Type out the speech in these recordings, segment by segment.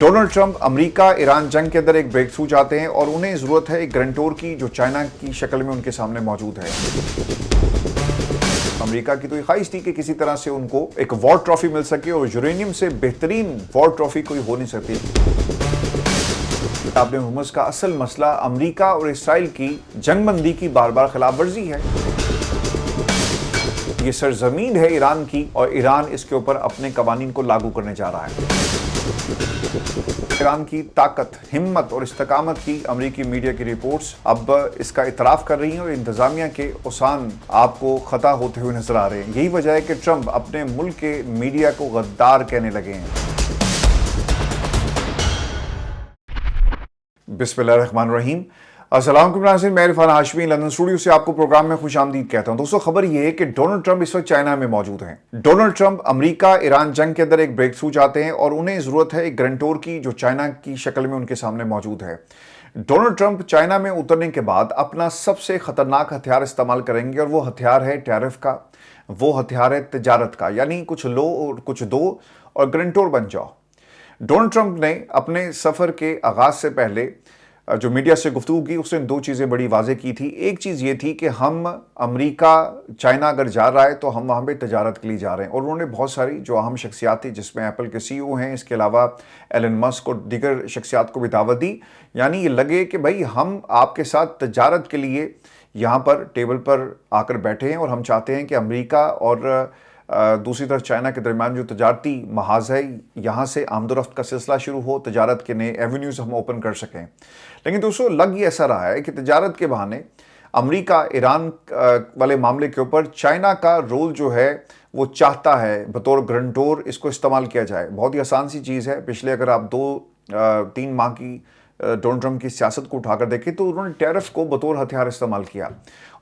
Donald Trump America Iran जंग के अंदर एक ब्रेक थ्रू चाहते हैं और उन्हें ज़रूरत है एक गारंटर की जो चाइना की शक्ल में उनके सामने मौजूद है। अमेरिका की तो ये ख्वाहिश थी कि किसी तरह से उनको एक वॉर ट्रॉफी मिल सके और यूरेनियम से बेहतरीन वॉर ट्रॉफी कोई हो नहीं सकती। आपने हुर्मुज़ का असल मसला अमेरिका और इसराइल की जंगबंदी की बार बार खिलाफ वर्जी है। ये सरजमीन है ईरान की और ईरान इसके ऊपर अपने कवानीन को लागू करने जा रहा है। ईरान की ताकत, हिम्मत और इस्तकामत की अमेरिकी मीडिया की रिपोर्ट्स अब इसका इतराफ़ कर रही हैं और इंतज़ामिया के उसान आपको ख़ता होते हुए नजर आ रहे हैं। यही वजह है कि ट्रंप अपने मुल्क के मीडिया को गद्दार कहने लगे हैं। बिस्मिल्लाहिर्रहमानिर्रहीम। अस्सलाम वालेकुम, मैं इरफान हाशमी लंदन स्टूडियो से आपको प्रोग्राम में खुशामदीद कहता हूं। दोस्तों, खबर यह है कि डोनाल्ड ट्रंप इस वक्त चाइना में मौजूद हैं। डोनाल्ड ट्रंप अमेरिका ईरान जंग के अंदर एक ब्रेक थ्रू चाहते हैं और उन्हें ज़रूरत है एक गारंटर की जो चाइना की शक्ल में उनके सामने मौजूद है। डोनाल्ड ट्रंप चाइना में उतरने के बाद अपना सबसे खतरनाक हथियार इस्तेमाल करेंगे और वो हथियार है टैरिफ का, वो हथियार है तजारत का, यानी कुछ लो और कुछ दो और गारंटर बन जाओ। डोनाल्ड ट्रंप ने अपने सफ़र के आगाज़ से पहले जो मीडिया से गुफ्तगू की उसने दो चीज़ें बड़ी वाज़ेह की थी। एक चीज़ ये थी कि हम अमेरिका चाइना अगर जा रहा है तो हम वहाँ पे तजारत के लिए जा रहे हैं, और उन्होंने बहुत सारी जो अहम शख्सियात थी जिसमें एप्पल के सीईओ हैं, इसके अलावा एलन मस्क और दीगर शख्सियात को भी दावत दी। यानी ये लगे कि भाई हम आपके साथ तजारत के लिए यहाँ पर टेबल पर आकर बैठे हैं और हम चाहते हैं कि अमेरिका और दूसरी तरफ चाइना के दरमियान जो तजारती महाज है यहाँ से आमदोरफ्त का सिलसिला शुरू हो, तजारत के नए एवेन्यूज़ हम ओपन कर सकें। लेकिन दोस्तों, लग ये ऐसा रहा है कि तजारत के बहाने अमेरिका ईरान वाले मामले के ऊपर चाइना का रोल जो है वो चाहता है बतौर गारंटर इसको इस्तेमाल किया जाए। बहुत ही आसान सी चीज़ है। पिछले अगर आप 2-3 माह की डोनाल्ड ट्रंप की सियासत को उठाकर देखें तो उन्होंने टैरिफ को बतौर हथियार इस्तेमाल किया,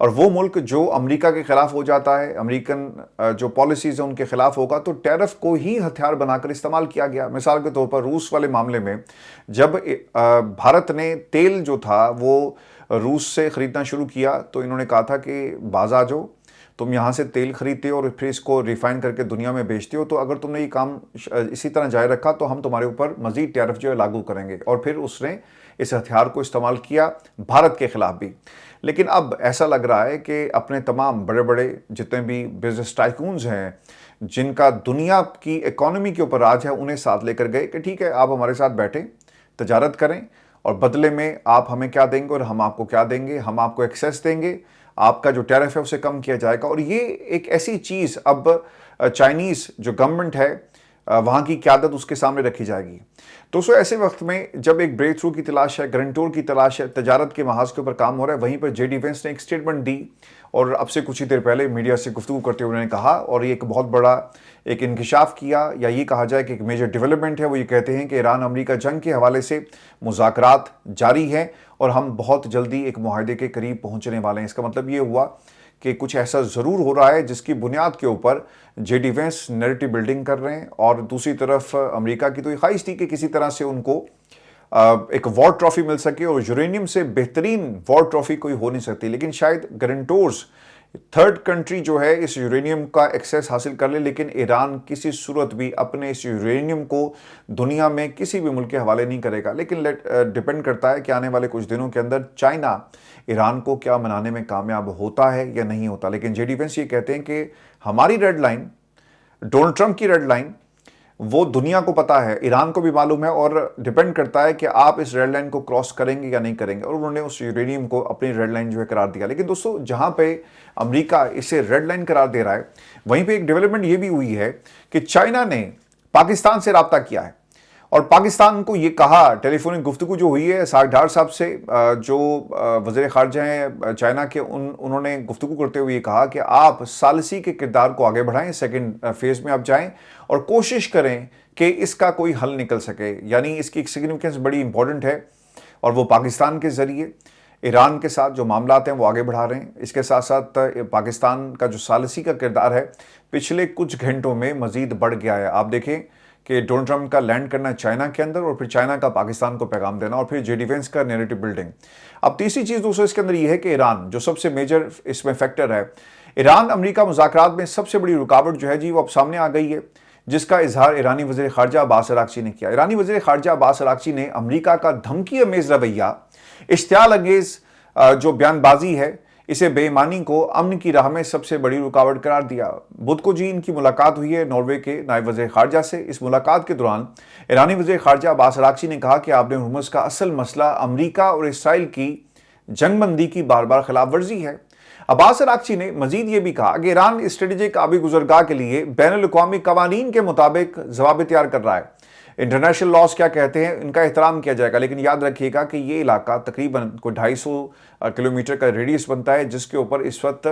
और वो मुल्क जो अमेरिका के ख़िलाफ़ हो जाता है, अमेरिकन जो पॉलिसीज़ हैं उनके ख़िलाफ़ होगा, तो टैरिफ को ही हथियार बनाकर इस्तेमाल किया गया। मिसाल के तौर पर रूस वाले मामले में जब भारत ने तेल जो था वो रूस से ख़रीदना शुरू किया तो इन्होंने कहा था कि बाज़ आ जाओ, तुम यहाँ से तेल खरीदते हो और फिर इसको रिफ़ाइन करके दुनिया में बेचते हो, तो अगर तुमने ये काम इसी तरह जारी रखा तो हम तुम्हारे ऊपर मज़ीद टैरिफ जो है लागू करेंगे। और फिर उसने इस हथियार को इस्तेमाल किया भारत के ख़िलाफ़ भी। लेकिन अब ऐसा लग रहा है कि अपने तमाम बड़े बड़े जितने भी बिजनेस टाइकून्स हैं जिनका दुनिया की इकॉनमी के ऊपर राज है, उन्हें साथ लेकर गए कि ठीक है, आप हमारे साथ बैठें, तजारत करें और बदले में आप हमें क्या देंगे और हम आपको क्या देंगे। हम आपको एक्सेस देंगे, आपका जो टैरिफ है उसे कम किया जाएगा। और ये एक ऐसी चीज़ अब चाइनीज़ जो गवर्नमेंट है वहाँ की क़यादत उसके सामने रखी जाएगी। दोस्तों, ऐसे वक्त में जब एक ब्रेक थ्रू की तलाश है, गारंटर की तलाश है, तजारत के महाज के ऊपर काम हो रहा है, वहीं पर जे डिफेंस ने एक स्टेटमेंट दी और अब से कुछ ही देर पहले मीडिया से गुफ्तगू करते हुए उन्होंने कहा, और ये एक बहुत बड़ा एक इंकिशाफ किया या ये कहा जाए कि एक मेजर डेवलपमेंट है। वो ये कहते हैं कि ईरान अमेरिका जंग के हवाले से मुज़ाकरात जारी हैं और हम बहुत जल्दी एक मुआहदे के करीब पहुँचने वाले हैं। इसका मतलब ये हुआ कि कुछ ऐसा ज़रूर हो रहा है जिसकी बुनियाद के ऊपर जे डिफेंस नैरेटिव बिल्डिंग कर रहे हैं। और दूसरी तरफ अमेरिका की तो ये ख्वाहिश थी कि किसी तरह से उनको एक वॉर ट्रॉफी मिल सके और यूरेनियम से बेहतरीन वॉर ट्रॉफी कोई हो नहीं सकती। लेकिन शायद गारंटर्स थर्ड कंट्री जो है इस यूरेनियम का एक्सेस हासिल कर ले, लेकिन ईरान किसी सूरत भी अपने इस यूरेनियम को दुनिया में किसी भी मुल्क के हवाले नहीं करेगा। लेकिन डिपेंड करता है कि आने वाले कुछ दिनों के अंदर चाइना ईरान को क्या मनाने में कामयाब होता है या नहीं होता। लेकिन जे डिफेंस ये कहते हैं कि हमारी रेड लाइन, डोनाल्ड ट्रंप की रेड लाइन, वो दुनिया को पता है, ईरान को भी मालूम है, और डिपेंड करता है कि आप इस रेड लाइन को क्रॉस करेंगे या नहीं करेंगे। और उन्होंने उस यूरेनियम को अपनी रेड लाइन जो है करार दिया। लेकिन दोस्तों, जहां पे अमेरिका इसे रेड लाइन करार दे रहा है, वहीं पे एक डेवलपमेंट ये भी हुई है कि चाइना ने पाकिस्तान से रब्ता किया है और पाकिस्तान को ये कहा, टेलीफोनिक गुफ्तगू जो हुई है साग डार साहब से, जो वज़ीर ख़ारजा हैं चाइना के, उन्होंने गुफ्तगू करते हुए ये कहा कि आप सालिसी के किरदार को आगे बढ़ाएं, सेकंड फेज़ में आप जाएं और कोशिश करें कि इसका कोई हल निकल सके। यानी इसकी एक सिग्निफिकेंस बड़ी इंपॉर्टेंट है और वो पाकिस्तान के ज़रिए ईरान के साथ जो मामलात हैं वो आगे बढ़ा रहे हैं। इसके साथ साथ पाकिस्तान का जो सालिसी का किरदार है पिछले कुछ घंटों में मज़ीद बढ़ गया है। आप देखें कि डोनाल्ड ट्रंप का लैंड करना चाइना के अंदर और फिर चाइना का पाकिस्तान को पैगाम देना और फिर जे डिफेंस का नैरेटिव बिल्डिंग। अब तीसरी चीज़ दोस्तों इसके अंदर ये है कि ईरान जो सबसे मेजर इसमें फैक्टर है, ईरान अमेरिका मुज़ाकरात में सबसे बड़ी रुकावट जो है जी वो अब सामने आ गई है। जिसका इजहार ईरानी वज़ीर ख़ारजा अब्बास अराग़ची ने किया। ईरानी वज़ीर ख़ारजा अब्बास अराग़ची ने अमरीका का धमकी अमेज़ रवैया, इश्तियाल अंगेज़ जो बयानबाजी है, इसे बेईमानी को अमन की राह में सबसे बड़ी रुकावट करार दिया। बुध को जी इनकी मुलाकात हुई है नॉर्वे के नायब वज़ीर ख़ारजा से। इस मुलाकात के दौरान ईरानी वज़ीर ख़ारजा अब्बास अराग़ची ने कहा कि आबने हुर्मुज़ का असल मसला अमरीका और इसराइल की जंगबंदी की बार बार खिलाफ वर्जी है। अब्बास अराग़ची ने मजीद ये भी कहा कि ईरान स्ट्रेटेजिक आबी गुज़रगाह के लिए बैनुल-अक़वामी क़वानीन के मुताबिक जवाब तैयार कर रहा है। इंटरनेशनल लॉज क्या कहते हैं, इनका एहतराम किया जाएगा, लेकिन याद रखिएगा कि ये इलाका तकरीबन कोई 250 किलोमीटर का रेडियस बनता है, जिसके ऊपर इस वक्त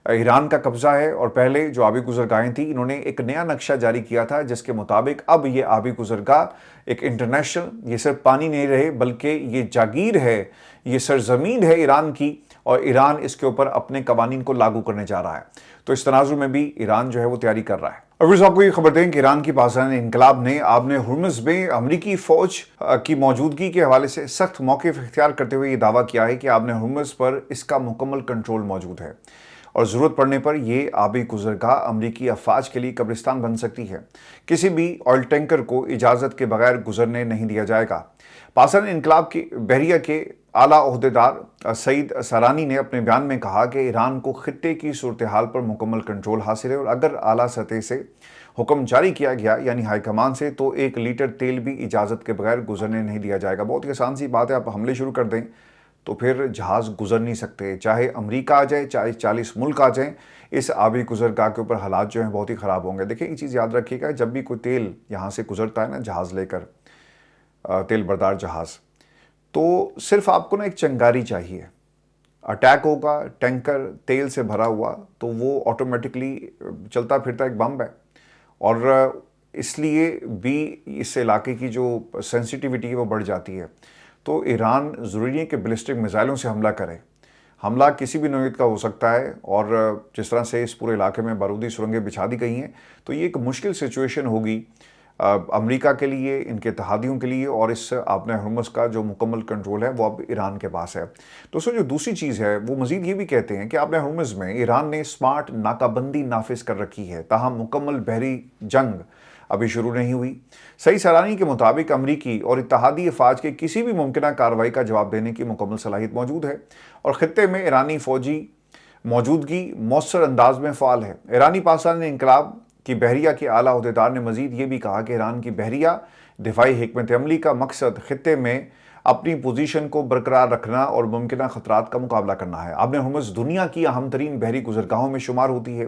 ईरान का कब्जा है। और पहले जो आबी गुज़रगाहें थी, इन्होंने एक नया नक्शा जारी किया था, जिसके मुताबिक अब ये आबी गुज़रगाह एक इंटरनेशनल, ये सिर्फ पानी नहीं रहे बल्कि ये जागीर है, ये सरजमीन है ईरान की, और ईरान इसके ऊपर अपने कवानीन को लागू करने जा रहा है। तो इस तनाजुर में भी ईरान जो है वो तैयारी कर रहा है। और फिर आपको ये खबर दें कि ईरान की पाकिस्तानी इनकलाब ने आबने हुर्मुज़ में अमरीकी फ़ौज की मौजूदगी के हवाले से सख्त मौक़िफ़ इख्तियार करते हुए ये दावा किया है कि आबने हुर्मुज़ पर इसका मुकम्मल कंट्रोल मौजूद है और ज़रूरत पड़ने पर यह आबी गुज़रगाह अमरीकी अफ़वाज के लिए कब्रिस्तान बन सकती है। किसी भी ऑयल टैंकर को इजाज़त के बगैर गुजरने नहीं दिया जाएगा। पाकिस्तानी इनकलाब की बहरिया के आला ओहदेदार सईद सरानी ने अपने बयान में कहा कि ईरान को खित्ते की सूरत हाल पर मुकम्मल कंट्रोल हासिल है और अगर आला सतह से हुक्म जारी किया गया यानी हाई कमान से, तो 1 लीटर तेल भी इजाज़त के बगैर गुजरने नहीं दिया जाएगा। बहुत ही आसान सी बात है, आप हमले शुरू कर दें तो फिर जहाज़ गुजर नहीं सकते, चाहे अमेरिका आ जाए, चाहे 40 मुल्क आ जाएं, इस आबी गुज़रगाह के ऊपर हालात जो हैं बहुत ही ख़राब होंगे। देखिए, एक चीज़ याद रखिएगा, जब भी कोई तेल यहाँ से गुजरता है ना जहाज़ लेकर, तेल बरदार जहाज़, तो सिर्फ आपको ना एक चंगारी चाहिए। अटैक होगा, टैंकर तेल से भरा हुआ, तो वो ऑटोमेटिकली चलता फिरता एक बम है। और इसलिए भी इस इलाके की जो सेंसिटिविटी है वो बढ़ जाती है। तो ईरान ज़रूरी है कि बैलिस्टिक मिसाइलों से हमला करे। हमला किसी भी नौयत का हो सकता है, और जिस तरह से इस पूरे इलाके में बारूदी सुरंगें बिछा दी गई हैं, तो ये एक मुश्किल सिचुएशन होगी अमेरिका के लिए, इनके इत्तेहादियों के लिए, और इस आबने हुर्मुज़ का जो मुकम्मल कंट्रोल है वो अब ईरान के पास है। दोस्तों, जो दूसरी चीज़ है वो मज़ीद ये भी कहते हैं कि आबने हुर्मुज़ में ईरान ने स्मार्ट नाकाबंदी नाफिज कर रखी है, ताहम मुकम्मल बहरी जंग अभी शुरू नहीं हुई। सईद सरानी के मुताबिक अमरीकी और इत्तेहादी अफवाज के किसी भी मुमकिन कार्रवाई का जवाब देने की मुकम्मल सलाहियत मौजूद है, और खित्ते में ईरानी फ़ौजी मौजूदगी मौसर अंदाज में फ़ाल है। ईरानी पाकिस्तानी इनकलाब की बहरिया के आला ओहदेदार ने मजीद ये भी कहा कि ईरान की बहरिया दिफाई हिकमत अमली का मकसद खित्ते में अपनी पोजीशन को बरकरार रखना और मुमकिन खतरात का मुकाबला करना है। आबने हुर्मुज़ दुनिया की अहम तरीन बहरी गुजरगाहों में शुमार होती है,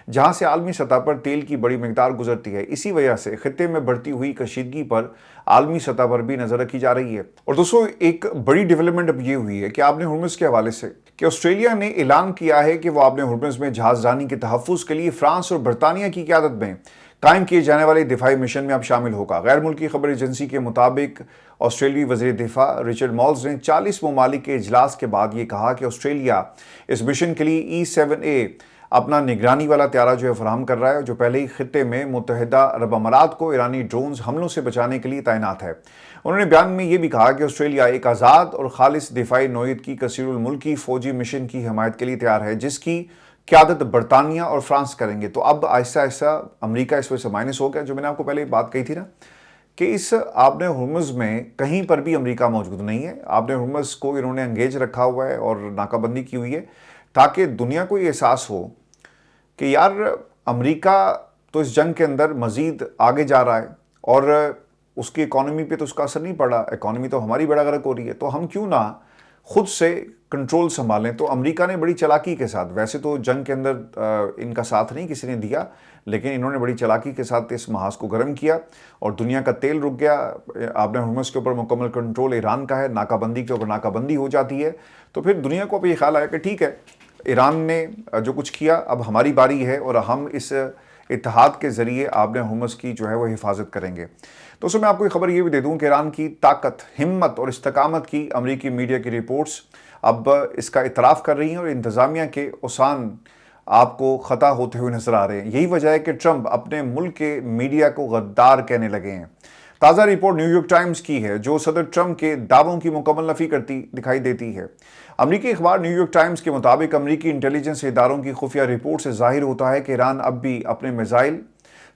जहाँ से आलमी सतह पर तेल की बड़ी मिकदार गुजरती है। इसी वजह से खित्ते में बढ़ती हुई कशीदगी पर आलमी सतह पर भी नज़र रखी जा रही है। और दोस्तों, एक बड़ी डेवलपमेंट अब ये हुई है कि आबने हुर्मुज़ के हवाले से कि ऑस्ट्रेलिया ने ऐलान किया है कि वो आबने हुर्मुज़ में जहाज़रानी के तहफ़्फ़ुज़ के लिए फ्रांस और बरतानिया की क़यादत में कायम किए जाने वाले दिफाई मिशन में अब शामिल होगा। गैर मुल्की खबर एजेंसी के मुताबिक ऑस्ट्रेलियाई वज़ीर दिफा रिचर्ड मॉल्स ने 40 ममालिक के इजलास के बाद ये कहा कि ऑस्ट्रेलिया इस मिशन के लिए E-7A अपना निगरानी वाला त्यारा जो है फराहम कर रहा है, जो पहले ही खित्ते में मुत्तहिदा अरब अमारात को ईरानी ड्रोन्स हमलों से बचाने के लिए तैनात है। उन्होंने बयान में ये भी कहा कि ऑस्ट्रेलिया एक आज़ाद और खालिस दिफाई नौयत की कसीरुल मुल्की फ़ौजी मिशन की हिमायत के लिए तैयार है, जिसकी क़यादत बरतानिया और फ्रांस करेंगे। तो अब आहिस्ता आहिस्ता अमेरिका इस वजह से माइनस हो गया, जो मैंने आपको पहले बात कही थी ना कि इस आबने हुर्मुज़ में कहीं पर भी अमेरिका मौजूद नहीं है। आबने हुर्मुज़ को इन्होंने एंगेज रखा हुआ है और नाकाबंदी की हुई है, ताकि दुनिया को ये एहसास हो कि यार अमेरिका तो इस जंग के अंदर मज़ीद आगे जा रहा है और उसकी इकॉनमी पे तो उसका असर नहीं पड़ा। इकॉनमी तो हमारी बड़ा गर्क हो रही है, तो हम क्यों ना खुद से कंट्रोल संभालें। तो अमेरिका ने बड़ी चालाकी के साथ, वैसे तो जंग के अंदर इनका साथ नहीं किसी ने दिया, लेकिन इन्होंने बड़ी चालाकी के साथ इस महाज को गर्म किया और दुनिया का तेल रुक गया। आबने हुर्मुज़ के ऊपर मुकम्मल कंट्रोल ईरान का है, नाकाबंदी के ऊपर नाकाबंदी हो जाती है। तो फिर दुनिया को अब ये ख्याल आया कि ठीक है, ईरान ने जो कुछ किया, अब हमारी बारी है और हम इस इत्तेहाद के ज़रिए आबने हुर्मुज़ की जो है वो हिफाजत करेंगे। दोस्तों, मैं आपको एक खबर ये भी दे दूं कि ईरान की ताकत, हिम्मत और इस्तकामत की अमेरिकी मीडिया की रिपोर्ट्स अब इसका इतराफ़ कर रही हैं और इंतज़ामिया के उसान आपको ख़ता होते हुए नजर आ रहे हैं। यही वजह है कि ट्रंप अपने मुल्क के मीडिया को गद्दार कहने लगे हैं। ताज़ा रिपोर्ट न्यूयॉर्क टाइम्स की है, जो सदर ट्रंप के दावों की मुकम्मल नफ़ी करती दिखाई देती है। अमरीकी अखबार न्यूयॉर्क टाइम्स के मुताबिक अमरीकी इंटेलिजेंस इदारों की खुफिया रिपोर्ट से जाहिर होता है कि ईरान अब भी अपने मिसाइल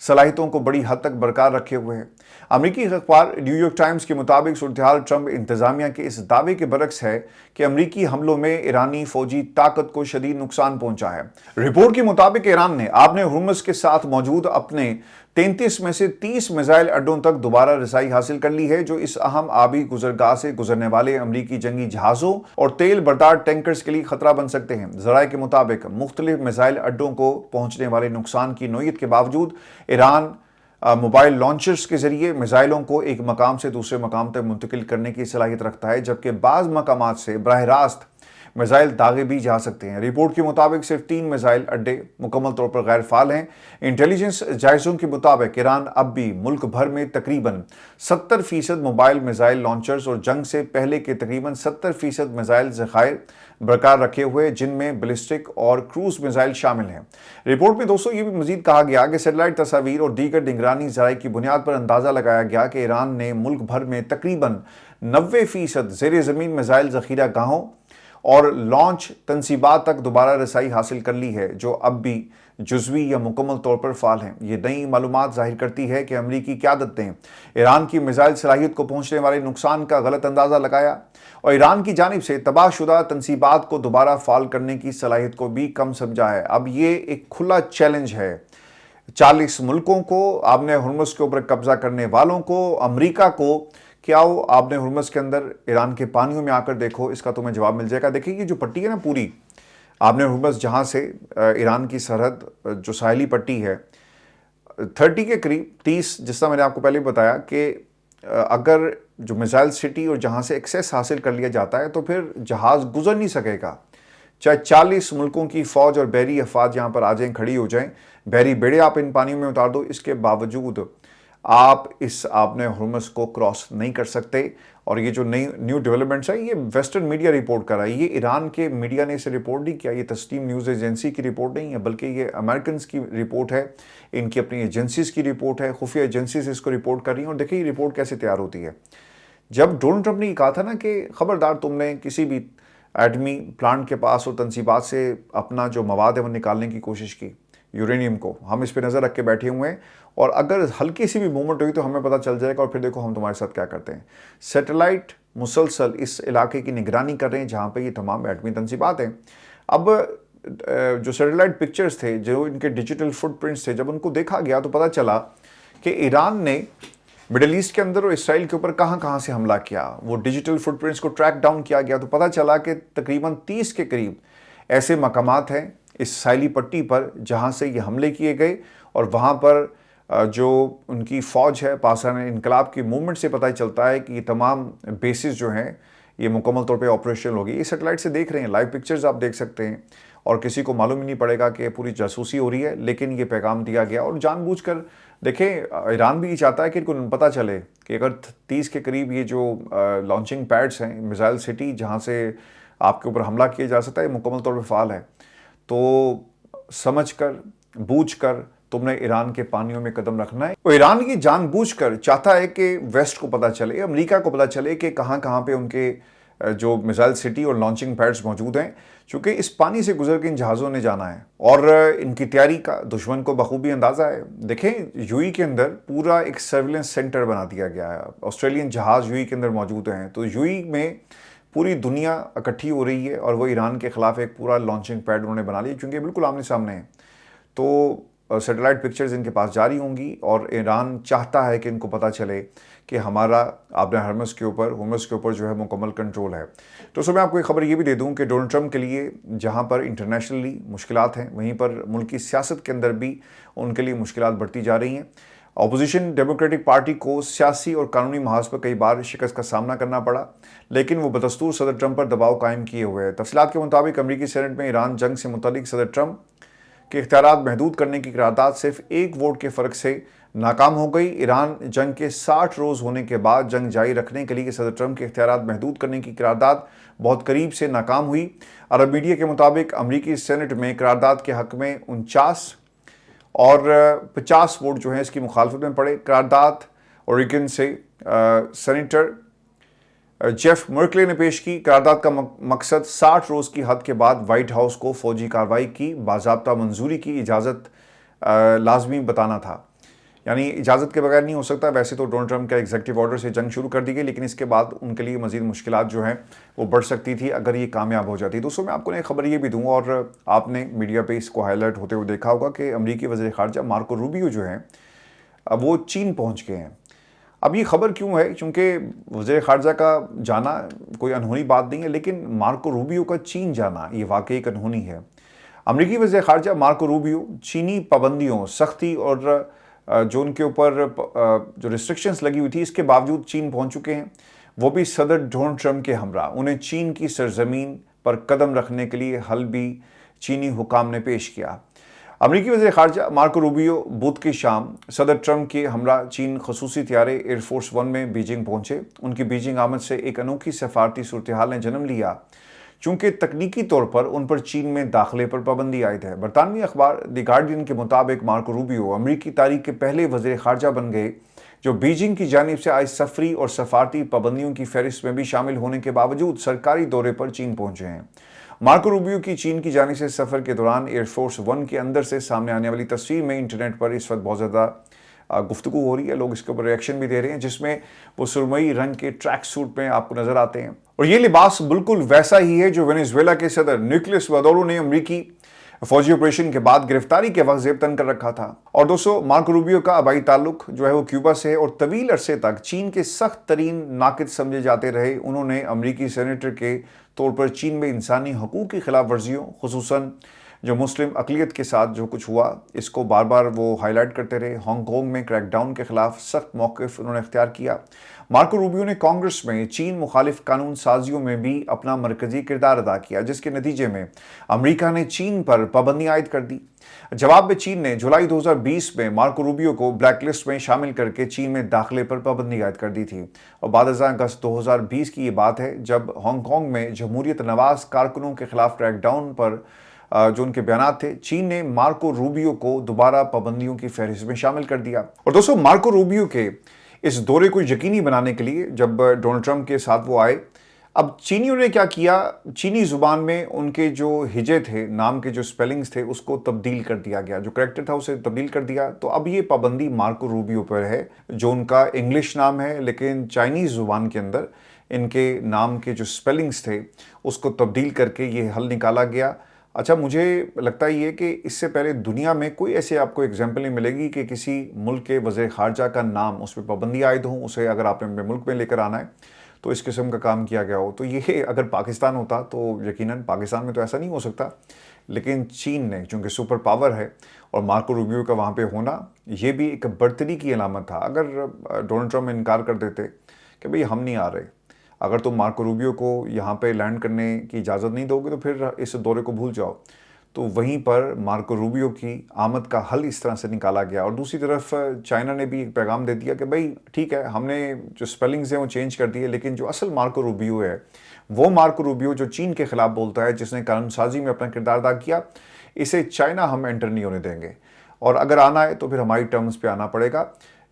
सलाहियतों को बड़ी हद तक बरकरार रखे हुए है। अमरीकी अखबार न्यूयॉर्क टाइम्स के मुताबिक सूरत-ए-हाल ट्रंप इंतजामिया के इस दावे के बरक्स है कि अमरीकी हमलों में ईरानी फौजी ताकत को शदीद नुकसान पहुंचा है। रिपोर्ट के मुताबिक ईरान ने आपने हुर्मुज़ के साथ मौजूद अपने 33 में से 30 मिसाइल अड्डों तक दोबारा रसाई हासिल कर ली है, जो इस अहम आबी गुजरगाह से गुजरने वाले अमरीकी जंगी जहाज़ों और तेल बरदार टैंकर्स के लिए खतरा बन सकते हैं। ज़राए के मुताबिक मुख्तलिफ मिसाइल अड्डों को पहुंचने वाले नुकसान की नौयत के बावजूद ईरान मोबाइल लॉन्चर्स के जरिए मिसाइलों को एक मकाम से दूसरे मकाम तक मुंतकिल करने की सलाहियत रखता है, जबकि बाज़ मकामात से बराह रास्त मिसाइल दागे भी जा सकते हैं। रिपोर्ट के मुताबिक सिर्फ 3 मिसाइल अड्डे मुकम्मल तौर पर गैर फाल हैं। इंटेलिजेंस जायज़ों के मुताबिक ईरान अब भी मुल्क भर में तकरीबन 70% मोबाइल मिसाइल लॉन्चर्स और जंग से पहले के तकरीबन 70% मिसाइल ज़खायर बरकरार रखे हुए, जिनमें बैलिस्टिक और क्रूज मिसाइल शामिल हैं। रिपोर्ट में दोस्तों ये भी मजीद कहा गया कि सैटेलाइट तस्वीर और दीगर निगरानी ज़राए की बुनियाद पर अंदाज़ा लगाया गया कि ईरान ने मुल्क भर में तकरीबन 90% ज़ेर ज़मीन मिसाइल ज़खीरा गाहों और लॉन्च तनसीबात तक दोबारा रसाई हासिल कर ली है, जो अब भी जुज़वी या मुकम्मल तौर पर फाल हैं। ये नई मालूमात ज़ाहिर करती है कि अमरीकी क़यादत ने ईरान की मिसाइल सलाहियत को पहुँचने वाले नुकसान का गलत अंदाज़ा लगाया और ईरान की जानिब से तबाहशुदा तनसीबात को दोबारा फाल करने की सलाहियत को भी कम समझा है। अब ये एक खुला चैलेंज है 40 मुल्कों को, आपने हुर्मुज़ के ऊपर कब्जा करने वालों को, अमरीका को, क्या वो आपने हुर्मुज़ के अंदर ईरान के पानियों में आकर देखो, इसका तुम्हें जवाब मिल जाएगा। देखिए ये जो पट्टी है ना पूरी, आपने हुर्मुज़ जहाँ से ईरान की सरहद जो साहिली पट्टी है 30 के करीब 30, जिसका मैंने आपको पहले बताया कि अगर जो मिसाइल सिटी और जहाँ से एक्सेस हासिल कर लिया जाता है तो फिर जहाज़ गुजर नहीं सकेगा। चाहे 40 मुल्कों की फ़ौज और बहरी अफवाज यहाँ पर आ जाएँ, खड़ी हो जाएँ, बहरी बेड़े आप इन पानियों में उतार दो, इसके बावजूद आप इस आपने हुर्मुज़ को क्रॉस नहीं कर सकते। और ये जो नई न्यू डेवलपमेंट्स है, ये वेस्टर्न मीडिया रिपोर्ट कर रहा है, ये ईरान के मीडिया ने इसे रिपोर्ट नहीं किया, ये तस्नीम न्यूज़ एजेंसी की रिपोर्ट नहीं है, बल्कि ये अमेरिकन की रिपोर्ट है, इनकी अपनी एजेंसीज़ की रिपोर्ट है, खुफिया एजेंसीज इसको रिपोर्ट कर रही हैं। और देखिए ये रिपोर्ट कैसे तैयार होती है। जब डोनाल्ड ट्रंप ने कहा था ना कि खबरदार तुमने किसी भी एटमी प्लांट के पास और तनसीबात से अपना जो मवाद है वो निकालने की कोशिश की, यूरेनियम को, हम इस पर नज़र रख के बैठे हुए हैं और अगर हल्की सी भी मूवमेंट हुई तो हमें पता चल जाएगा और फिर देखो हम तुम्हारे साथ क्या करते हैं। सैटेलाइट मुसलसल इस इलाके की निगरानी कर रहे हैं जहाँ पे ये तमाम एटमी तनसीबात हैं। अब जो सैटेलाइट पिक्चर्स थे, जो इनके डिजिटल फुटप्रिंट्स थे, जब उनको देखा गया तो पता चला कि ईरान ने मिडल ईस्ट के अंदर और इसराइल के ऊपर कहाँ कहाँ से हमला किया। वो डिजिटल फुटप्रिंट्स को ट्रैक डाउन किया गया तो पता चला कि तकरीबन 30 के करीब ऐसे मकामात हैं इस साहिली पट्टी पर जहाँ से ये हमले किए गए और वहाँ पर जो उनकी फ़ौज है, पाकिस्तान इनकलाब की मूवमेंट से पता ही चलता है कि ये तमाम बेसिस जो हैं ये मुकम्मल तौर पे ऑपरेशनल होगी। ये सैटेलाइट से देख रहे हैं, लाइव पिक्चर्स आप देख सकते हैं और किसी को मालूम ही नहीं पड़ेगा कि पूरी जासूसी हो रही है, लेकिन ये पैगाम दिया गया और जानबूझकर देखें ईरान भी ये चाहता है कि इनको पता चले कि अगर 30 के करीब ये जो लॉन्चिंग पैड्स हैं, मिसाइल सिटी जहाँ से आपके ऊपर हमला किया जा सकता है, मुकम्मल तौर पर फ़ाल है, तो समझ कर बूझ कर तुमने ईरान के पानियों में कदम रखना है। तो ईरान की जानबूझकर चाहता है कि वेस्ट को पता चले, अमेरिका को पता चले कि कहाँ कहाँ पे उनके जो मिसाइल सिटी और लॉन्चिंग पैड्स मौजूद हैं, क्योंकि इस पानी से गुजर के इन जहाज़ों ने जाना है और इनकी तैयारी का दुश्मन को बखूबी अंदाज़ा है। देखें यूएई के अंदर पूरा एक सर्विलेंस सेंटर बना दिया गया है, ऑस्ट्रेलियन जहाज़ यूएई के अंदर मौजूद हैं, तो यूएई में पूरी दुनिया इकट्ठी हो रही है और वो ईरान के ख़िलाफ़ एक पूरा लॉन्चिंग पैड उन्होंने बना लिया, क्योंकि बिल्कुल आमने सामने है। तो सैटेलाइट पिक्चर्स इनके पास जारी होंगी और ईरान चाहता है कि इनको पता चले कि हमारा आपने हुर्मुज़ के ऊपर जो है मुकम्मल कंट्रोल है। तो मैं आपको एक खबर ये भी दे दूं कि डोनाल्ड ट्रंप के लिए जहां पर इंटरनेशनली मुश्किलात हैं, वहीं पर मुल्क की सियासत के अंदर भी उनके लिए मुश्किलात बढ़ती जा रही हैं। अपोजिशन डेमोक्रेटिक पार्टी को सियासी और कानूनी महाज पर कई बार शिकस्त का सामना करना पड़ा, लेकिन वो बदस्तूर सदर ट्रंप पर दबाव कायम किए हुए हैं। तफसीलात के मुताबिक अमरीकी सेनेट में ईरान जंग से मुतल्लिक सदर ट्रंप के इख्तियारात महदूद करने की करारदाद सिर्फ एक वोट के फ़र्क से नाकाम हो गई। ईरान जंग के 60 रोज़ होने के बाद जंग जारी रखने के लिए सदर ट्रंप के इख्तियारात महदूद करने की करारदाद बहुत करीब से नाकाम हुई। अरब मीडिया के मुताबिक अमरीकी सेनेट में करारदाद के हक़ में 49 और 50 वोट जो हैं इसकी मुखालफत में पड़े। करारदाद ओरिगन से सेनेटर जेफ मर्कले ने पेश की। करारदाद का मकसद 60 रोज़ की हद के बाद वाइट हाउस को फ़ौजी कार्रवाई की बाज़ाब्ता मंजूरी की इजाज़त लाजमी बताना था। यानी इजाज़त के बगैर नहीं हो सकता। वैसे तो डोनाल्ड ट्रंप का एग्जीक्यूटिव ऑर्डर से जंग शुरू कर दी गई, लेकिन इसके बाद उनके लिए मज़ीद मुश्किलात जो हैं वो बढ़ सकती थी अगर ये कामयाब हो जाती। दोस्तों, मैं आपको एक खबर ये भी दूँ, और आपने मीडिया पे इसको हाईलाइट होते हुए देखा होगा कि अमरीकी वज़ीर ख़ारजा मार्को रूबियो जो हैं अब वो चीन पहुँच गए हैं। अब ये खबर क्यों है? क्योंकि वज़ीर ख़ारजा का जाना कोई अनहोनी बात नहीं है, लेकिन मार्को रूबियो का चीन जाना ये वाकई एक अनहोनी है। अमरीकी वज़ीर ख़ारजा मार्को रूबियो चीनी पाबंदियों, सख्ती और जो उनके ऊपर जो रिस्ट्रिक्शंस लगी हुई थी, इसके बावजूद चीन पहुंच चुके हैं, वो भी सदर डोनाल्ड ट्रंप के हमरा। उन्हें चीन की सरजमीन पर कदम रखने के लिए हल भी चीनी हुकाम ने पेश किया। अमरीकी वज़ीर ख़ारजा मार्को रूबियो बुध की शाम सदर ट्रंप के हमरा चीन खसूसी त्यारे एयरफोर्स वन में बीजिंग पहुंचे। उनकी बीजिंग आमद से एक अनोखी सफारती सूरत हाल ने जन्म लिया, चूंकि तकनीकी तौर पर उन पर चीन में दाखिले पर पाबंदी आयद है। बरतानवी अखबार द गार्डियन के मुताबिक मार्को रूबियो अमरीकी तारीख के पहले वज़ीर ख़ारजा बन गए जो बीजिंग की जानिब से आज सफरी और सफारती पाबंदियों की फहरिस्त में भी शामिल होने के बावजूद सरकारी दौरे पर चीन पहुंचे हैं। मार्को रूबियो की चीन की जानिब से सफ़र के दौरान एयरफोर्स वन के अंदर से सामने आने वाली तस्वीर में इंटरनेट पर इस वक्त बहुत ज़्यादा गुफ्तगू हो रही है। लोग इसके ऊपर रिएक्शन भी दे रहे हैं, जिसमें वो सुरमई रंग के ट्रैक सूट में आपको नजर आते हैं, और ये लिबास बिल्कुल वैसा ही है जो वेनेजुएला के सदर निकोलस मादुरो ने अमरीकी फौजी ऑपरेशन के बाद गिरफ्तारी के वक्त जेबतन कर रखा था। और दोस्तों, मार्को रूबियो का आबाई ताल्लुक जो है वो क्यूबा से है और तवील अरसे तक चीन के सख्त तरीन नाकिद समझे जाते रहे। उन्होंने अमरीकी सेनेटर के तौर पर चीन में इंसानी हकूक़ की खिलाफ वर्जियों, खुसूसन जो मुस्लिम अक़लियत के साथ जो कुछ हुआ, इसको बार बार वो हाईलाइट करते रहे। हांगकांग में क्रैकडाउन के खिलाफ सख्त मौक़िफ़ उन्होंने इख्तियार किया। मार्को रूबियो ने कांग्रेस में चीन मुखालिफ कानून साजियों में भी अपना मरकजी किरदार अदा किया, जिसके नतीजे में अमरीका ने चीन पर पाबंदी आयद कर दी। जवाब में चीन ने जुलाई 2020 में मार्को रूबियो को ब्लैक लिस्ट में शामिल करके चीन में दाखिले पर पाबंदी आयद कर दी थी। और बाद अगस्त 2020 की ये बात है जब हांगकांग में जमहूरियत नवाज कारकुनों के खिलाफ क्रैकडाउन पर जो उनके बयान थे, चीन ने मार्को रूबियो को दोबारा पाबंदियों की फहरिस्त में शामिल कर दिया। और दोस्तों, मार्को रूबियो के इस दौरे को यकीनी बनाने के लिए जब डोनाल्ड ट्रंप के साथ वो आए, अब चीनियों ने क्या किया, चीनी ज़ुबान में उनके जो हिजे थे, नाम के जो स्पेलिंग्स थे, उसको तब्दील कर दिया गया, जो करैक्टर था उसे तब्दील कर दिया। तो अब ये पाबंदी मार्को रूबियो पर है, जो उनका इंग्लिश नाम है, लेकिन चाइनीज़ ज़ुबान के अंदर इनके नाम के जो स्पेलिंग्स थे उसको तब्दील करके ये हल निकाला गया। अच्छा, मुझे लगता है ये कि इससे पहले दुनिया में कोई ऐसे आपको एग्जाम्पल नहीं मिलेगी कि किसी मुल्क के वज़ीर ख़ारजा का नाम, उस पर पाबंदी आयद हो, उसे अगर आपने अपने मुल्क में लेकर आना है तो इस किस्म का काम किया गया हो। तो ये अगर पाकिस्तान होता तो यकीनन, पाकिस्तान में तो ऐसा नहीं हो सकता, लेकिन चीन ने चूँकि सुपर पावर है और मार्को रूबियो का वहाँ पे होना, ये भी एक बर्तरी की अलामत था। अगर डोनाल्ड ट्रंप इनकार कर देते कि भाई हम नहीं आ रहे, अगर तुम मार्को रूबियो को यहाँ पे लैंड करने की इजाज़त नहीं दोगे तो फिर इस दौरे को भूल जाओ, तो वहीं पर मार्को रूबियो की आमद का हल इस तरह से निकाला गया। और दूसरी तरफ चाइना ने भी एक पैगाम दे दिया कि भाई ठीक है, हमने जो स्पेलिंग्स हैं वो चेंज कर दिए, लेकिन जो असल मार्को रूबियो है, वो मार्को रूबियो जो चीन के ख़िलाफ़ बोलता है, जिसने कानून साजी में अपना किरदार अदा किया, इसे चाइना हम एंटर नहीं होने देंगे, और अगर आना है तो फिर हमारी टर्म्स पर आना पड़ेगा।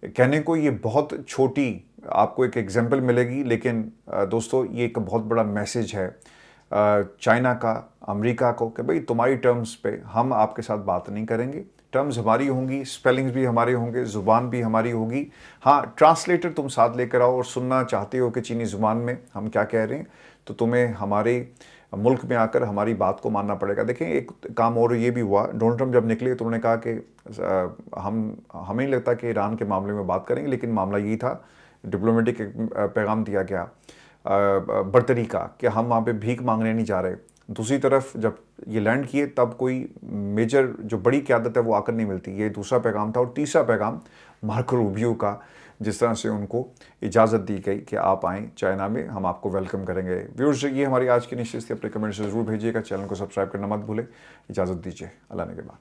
कहने को ये बहुत छोटी आपको एक एग्जाम्पल मिलेगी, लेकिन दोस्तों ये एक बहुत बड़ा मैसेज है चाइना का अमेरिका को कि भाई तुम्हारी टर्म्स पे हम आपके साथ बात नहीं करेंगे, टर्म्स हमारी होंगी, स्पेलिंग्स भी हमारे होंगे, ज़ुबान भी हमारी होगी। हाँ, ट्रांसलेटर तुम साथ लेकर आओ और सुनना चाहते हो कि चीनी ज़ुबान में हम क्या कह रहे हैं, तो तुम्हें हमारे मुल्क में आकर हमारी बात को मानना पड़ेगा। देखें, एक काम और ये भी हुआ, डोनाल्ड ट्रंप जब निकले तो उन्होंने कहा कि हमें नहीं लगता कि ईरान के मामले में बात करेंगे, लेकिन मामला यही था, डिप्लोमेटिक पैगाम दिया गया बर्तरी का कि हम वहाँ पे भीख मांगने नहीं जा रहे। दूसरी तरफ जब ये लैंड किए तब कोई मेजर जो बड़ी क़यादत है वो आकर नहीं मिलती, ये दूसरा पैगाम था। और तीसरा पैगाम मार्को रूबियो का, जिस तरह से उनको इजाज़त दी गई कि आप आएँ चाइना में, हम आपको वेलकम करेंगे। व्यूअर्स, ये हमारी आज की निश्चित थी। अपने कमेंट्स ज़रूर भेजिएगा, चैनल को सब्सक्राइब करना मत भूलें। इजाज़त दीजिए, अल्लाह ने के बाद।